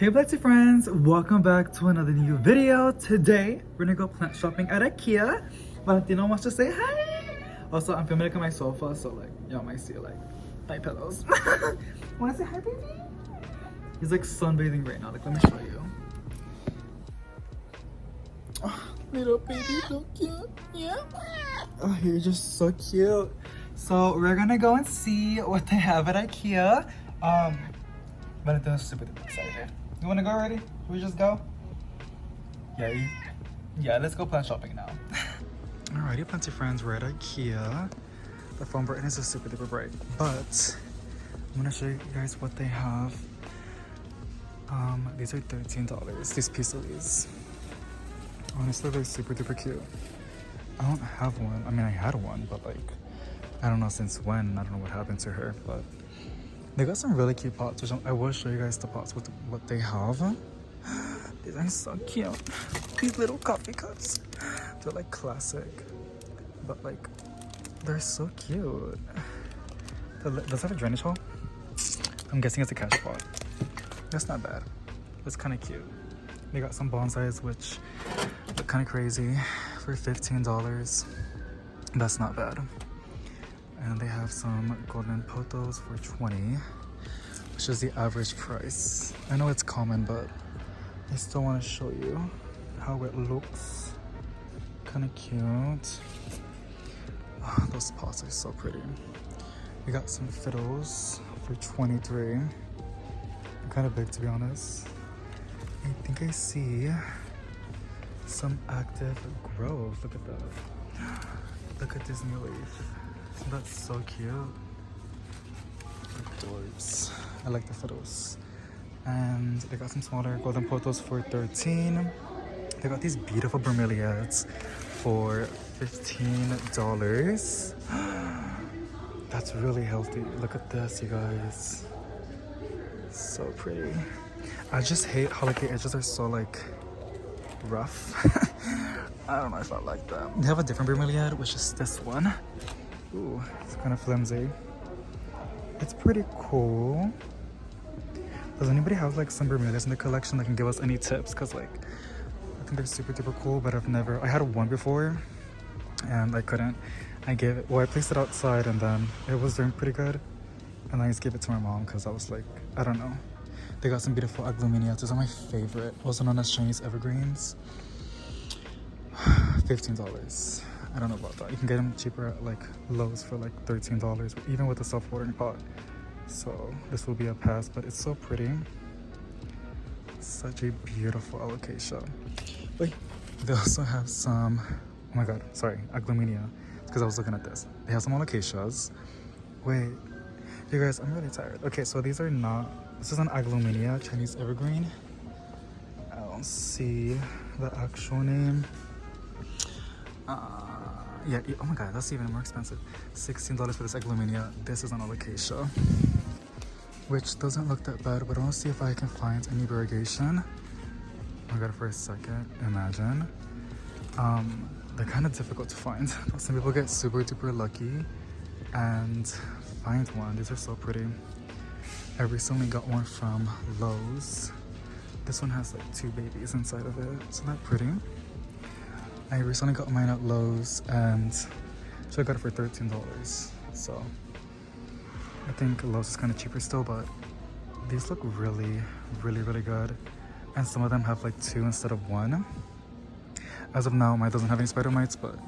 Hey Plexi friends, welcome back to another new video. Today, we're gonna go plant shopping at IKEA. Valentino wants to say hi. Also, I'm filming like on my sofa, so like, y'all might see like my pillows. Wanna say hi, baby? He's like sunbathing right now, like let me show you. Oh, little baby, so cute, yeah? Oh, you're just so cute. So we're gonna go and see what they have at IKEA. Valentino's super excited. You wanna go already? Should we just go? Yeah, let's go plant shopping now. Alrighty, plenty friends, we're at IKEA. The phone brightness is super duper bright, but I'm gonna show you guys what they have. These are $13, these pieces. Honestly, they're super duper cute. I don't have one. I mean, I had one, but like, I don't know since when. I don't know what happened to her, but they got some really cute pots, which I will show you guys the pots with what they have. These are so cute. These little coffee cups. They're like classic, but like, they're so cute. Does it have a drainage hole? I'm guessing it's a cash pot. That's not bad. It's kind of cute. They got some bonsais, which look kind of crazy for $15. That's not bad. And they have some golden potos for $20, which is the average price. I know it's common, but I still want to show you how it looks. Kind of cute. Oh, those pots are so pretty. We got some fiddles for $23. Kind of big, to be honest. I think I see some active growth. Look at that. Look at this new leaf. That's so cute. Adorbs. I like the photos. And they got some smaller golden potos for $13. They got these beautiful bromeliads for $15. That's really healthy. Look at this, you guys. So pretty. I just hate how like the edges are so like rough. I don't know if I like that. They have a different bromeliad, which is this one. Ooh, it's kind of flimsy. It's pretty cool. Does anybody have like some bromeliads in the collection that can give us any tips? Cause like, I think they're super duper cool, but I had one before and I couldn't. I placed it outside and then it was doing pretty good. And I just gave it to my mom cause I was like, I don't know. They got some beautiful agglominias. Those are my favorite, also known as Chinese evergreens. $15. I don't know about that. You can get them cheaper at like Lowe's for like $13, even with a self-watering pot. So this will be a pass, but it's so pretty. Such a beautiful alocasia. Wait, they also have some, oh my god, sorry, agglomenia. It's because I was looking at this. They have some alocasias. Wait, you guys, I'm really tired. Okay, so these are not, this is an agglomenia, Chinese evergreen. I don't see the actual name. Yeah, oh my god, that's even more expensive. $16 for this agglomenia. This is an alocasia, which doesn't look that bad, but I want to see if I can find any variegation. Oh my god, for a second, imagine. They're kind of difficult to find. Some people get super duper lucky and find one. These are so pretty. I recently got one from Lowe's. This one has like 2 babies inside of it. Isn't that pretty? I recently got mine at Lowe's and so I got it for $13. So I think Lowe's is kind of cheaper still, but these look really, really, really good. And some of them have like 2 instead of 1. As of now, mine doesn't have any spider mites, but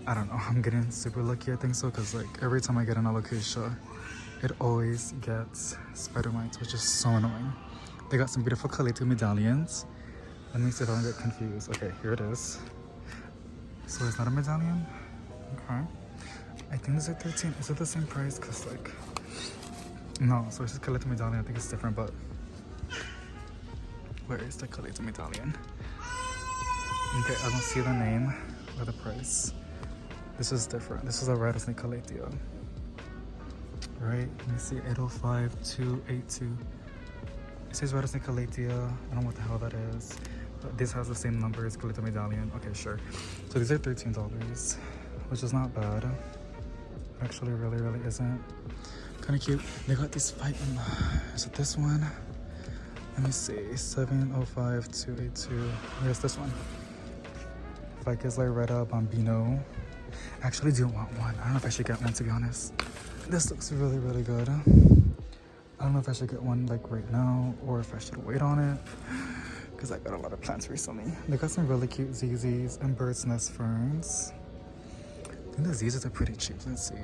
I don't know. I'm getting super lucky, I think so, because like every time I get an alocasia, it always gets spider mites, which is so annoying. They got some beautiful Calito medallions. Let me see if I don't get confused. Okay, here it is. So it's not a medallion? Okay. I think these are $13. Is it the same price? Cause like, no, so it's just Calito medallion. I think it's different, but where is the Calito medallion? Okay, I don't see the name or the price. This is different. This is a rattlesnake Calathea. Right, let me see, 805-282. It says rattlesnake Calathea. I don't know what the hell that is. But this has the same number as Calito medallion. Okay, sure. So these are $13, which is not bad. Actually, really isn't. Kind of cute. They got these fighting. Is it this one? Let me see, 705282. Here's this one. Ficus like Red Bambino. I actually do want one. I don't know if I should get one, to be honest. This looks really, really good. I don't know if I should get one like right now or if I should wait on it, because I got a lot of plants recently. They got some really cute ZZs and bird's nest ferns. I think the ZZs are pretty cheap. Let's see.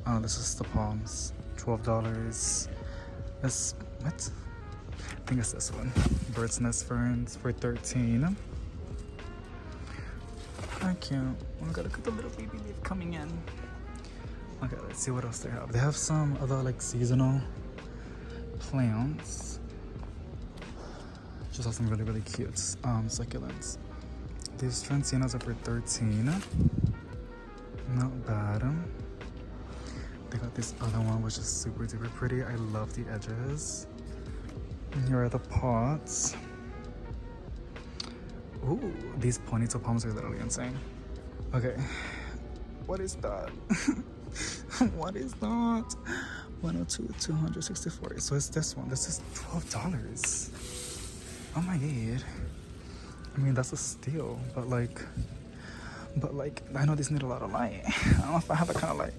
Oh, this is the palms. $12. This, what? I think it's this one. Bird's nest ferns for $13. How cute. Oh, got a couple little baby leaf coming in. Okay, let's see what else they have. They have some other like seasonal plants. Just have some really, really cute succulents. These Transcenas are for $13. Not bad. They got this other one which is super duper pretty. I love the edges. And here are the pots. Ooh, these ponytail palms are literally insane. Okay, what is that? What is that? 102, 264. So it's this one. This is $12. Oh my god. I mean, that's a steal, but like, I know these need a lot of light. I don't know if I have that kind of light.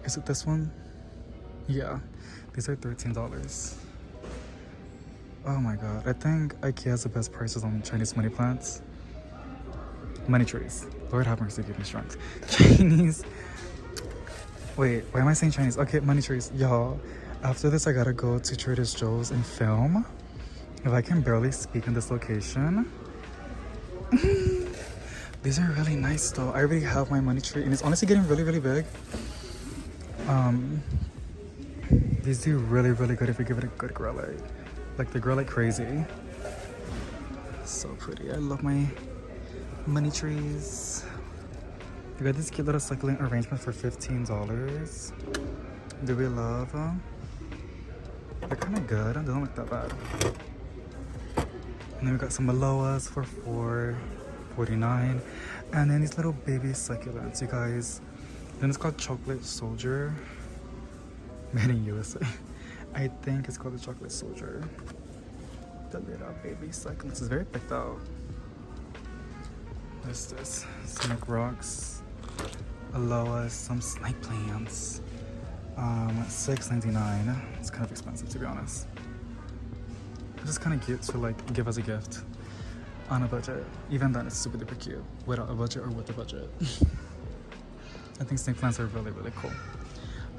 Is it this one? Yeah, these are $13. Oh my god, I think IKEA has the best prices on Chinese money plants. Money trees. Lord have mercy, give me strength. Chinese. Wait, why am I saying Chinese? Okay, money trees. Y'all, after this, I gotta go to Trader Joe's and film. If I can barely speak in this location. These are really nice though. I already have my money tree and it's honestly getting really, really big. These do really, really good if you give it a good grow light. Like they grow like crazy. So pretty. I love my money trees. You got this cute little succulent arrangement for $15. Do we love them? They're kind of good. They don't look that bad. And then we got some Aloas for $4.49. And then these little baby succulents, you guys. Then it's called Chocolate Soldier. Made in USA. I think it's called the Chocolate Soldier. The little baby succulents. It's very picked out. What's this? Sonic Rocks. Aloas, some snake plants. $6.99. It's kind of expensive, to be honest. It's just kind of cute to like give as a gift on a budget. Even then, it's super duper cute without a budget or with a budget. I think snake plants are really, really cool.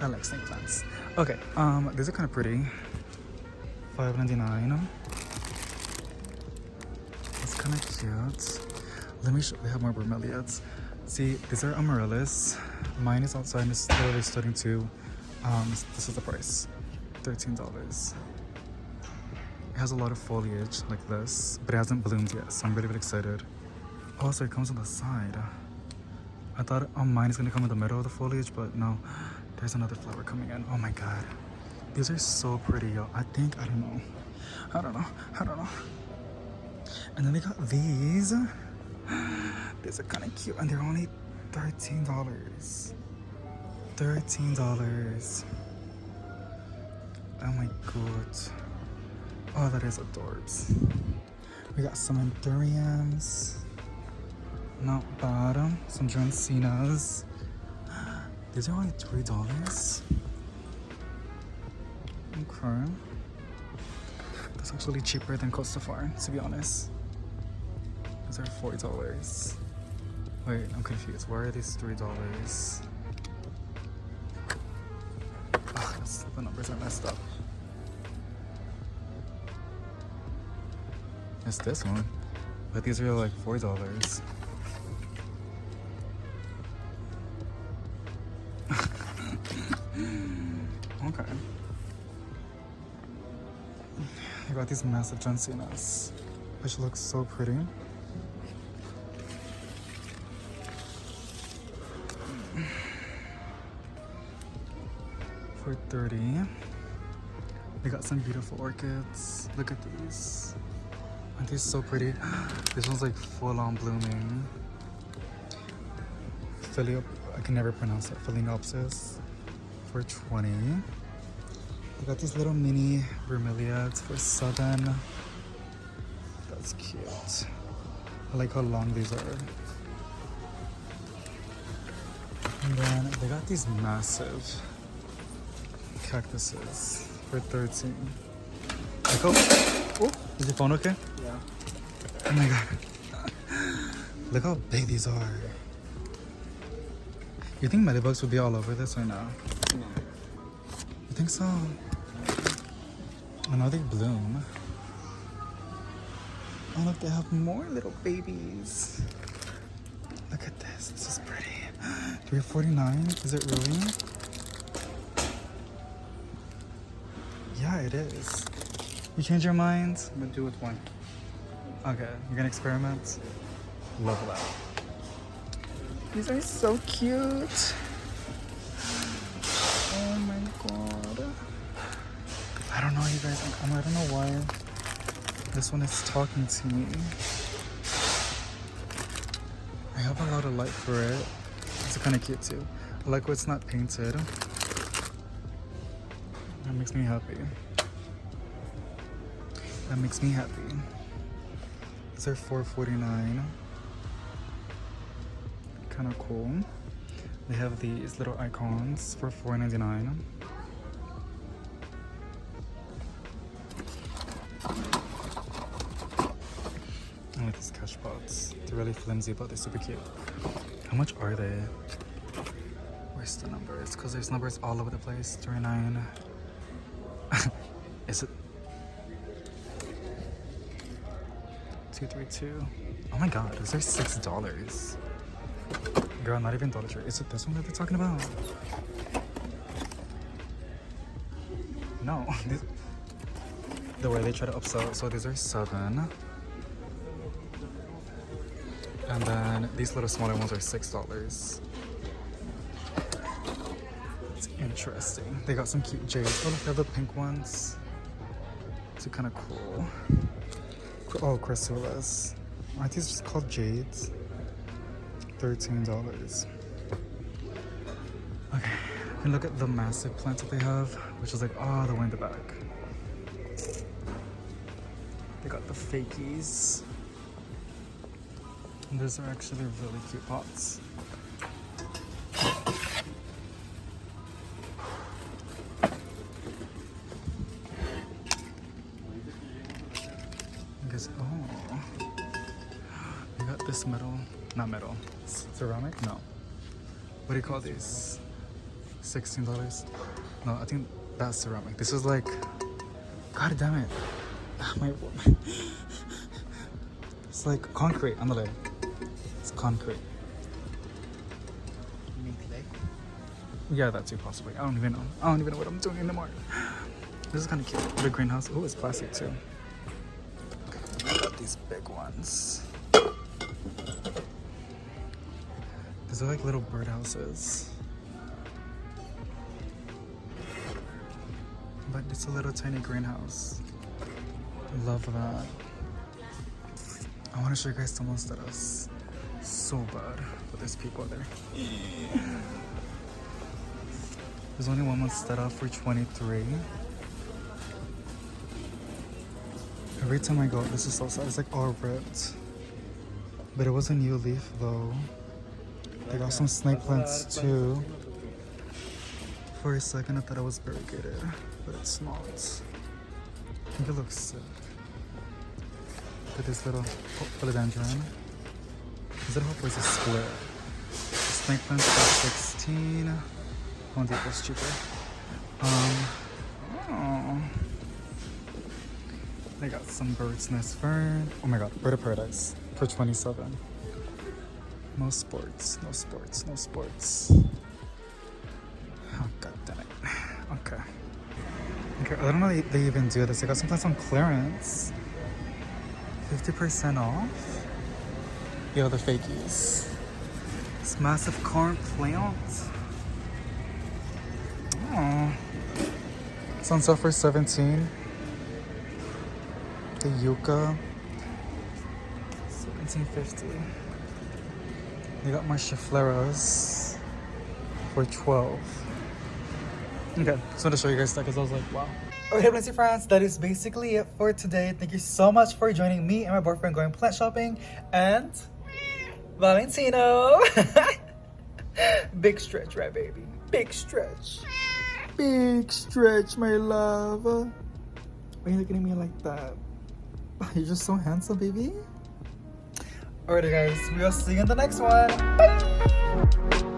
I like snake plants. Okay, these are kind of pretty. $5.99. It's kind of cute. Let me show. They have more bromeliads. See, these are amaryllis. Mine is outside and it's literally starting to. This is the price, $13. It has a lot of foliage like this, but it hasn't bloomed yet, so I'm really, really excited. Oh, so it comes on the side. I thought mine is gonna come in the middle of the foliage, but no, there's another flower coming in. Oh my god, these are so pretty, yo. I don't know. And then they got these. These are kind of cute, and they're only $13. $13. Oh my god. Oh, that is adorbs. We got some Enduriums. Not bad. Some Dracaenas. These are only $3. Okay. That's actually cheaper than Costa Farm, to be honest. These are $4. Wait, I'm confused. Why are these $3? The numbers are messed up. It's this one, but these are like $4. Okay. I got these massive Dracaenas, which looks so pretty. For $30. They got some beautiful orchids. Look at these. Aren't these so pretty? This one's like full on blooming. I can never pronounce it. Phalaenopsis for $20. They got these little mini bromeliads for $7. That's cute. I like how long these are. And then they got these massive cactuses for $13. Like, oh, is your phone okay? Yeah. Oh my god. Look how big these are. You think mealybugs would be all over this or no? No. You think so? I know they bloom. Oh look, they have more little babies. Look at this. This is pretty. $3.49? Is it really? Yeah, it is. You change your mind? I'm gonna do with one. Okay, you're gonna experiment? Love that. These are so cute. Oh my god. I don't know, you guys. I don't know why this one is talking to me. I have a lot of light for it. It's kind of cute too. I like when it's not painted. That makes me happy. That makes me happy. These are $4.49. Kind of cool. They have these little icons for $4.99. I like these cash pots. They're really flimsy, but they're super cute. How much are they? Where's the numbers? Because there's numbers all over the place. 39. Is it 232? Oh my god, those are $6. Girl, not even Dollar Tree. Is it this one that they're talking about? No. The way they try to upsell. So these are $7. And then these little smaller ones are $6. It's interesting. They got some cute jades. Oh look, they have the pink ones. These are kind of cool. Oh, chrysales. Aren't these just called jades? $13. Okay, and look at the massive plants that they have, which is like all the way in the back. They got the fakies. And those are actually really cute pots. I guess, oh. They got this metal, not metal, ceramic? No. What do you call these? $16? No, I think that's ceramic. This is like, god damn it. It's like concrete on the lid. It's concrete. You mean clay? Yeah, that too, possibly. I don't even know. I don't even know what I'm doing anymore. This is kind of cute. The greenhouse. Oh, it's plastic too. I got these big ones. These are like little birdhouses. But it's a little tiny greenhouse. Love that. I want to show you guys the ones that are so bad, but there's people there. There's only one monstera for $23. Every time I go, this is so sad. It's like all ripped. But it was a new leaf though. They got some snake plants too. For a second I thought it was variegated, but it's not. I think it looks sick. Look at this little philodendron. Is it a hope or is it square? Snake plants for $16. Home Depot's cheaper. Oh. They got some bird's nest fern. Oh my god, bird of paradise for $27. No sports, no sports, no sports. Oh god damn it. Okay. Okay, I don't know if they even do this. They got some plants on clearance. 50% off. Yo, the fakies. This massive corn plant. Oh. It's on sale for 17. The yucca. $17.50. They got my chifleras for 12. Okay, just wanted to show you guys that because I was like, wow. Alright, Plenty friends, that is basically it for today. Thank you so much for joining me and my boyfriend going plant shopping and Valentino. Big stretch, right, baby? Big stretch. Big stretch, my love. Why are you looking at me like that? You're just so handsome, baby. Alright, guys, we'll see you in the next one. Bye.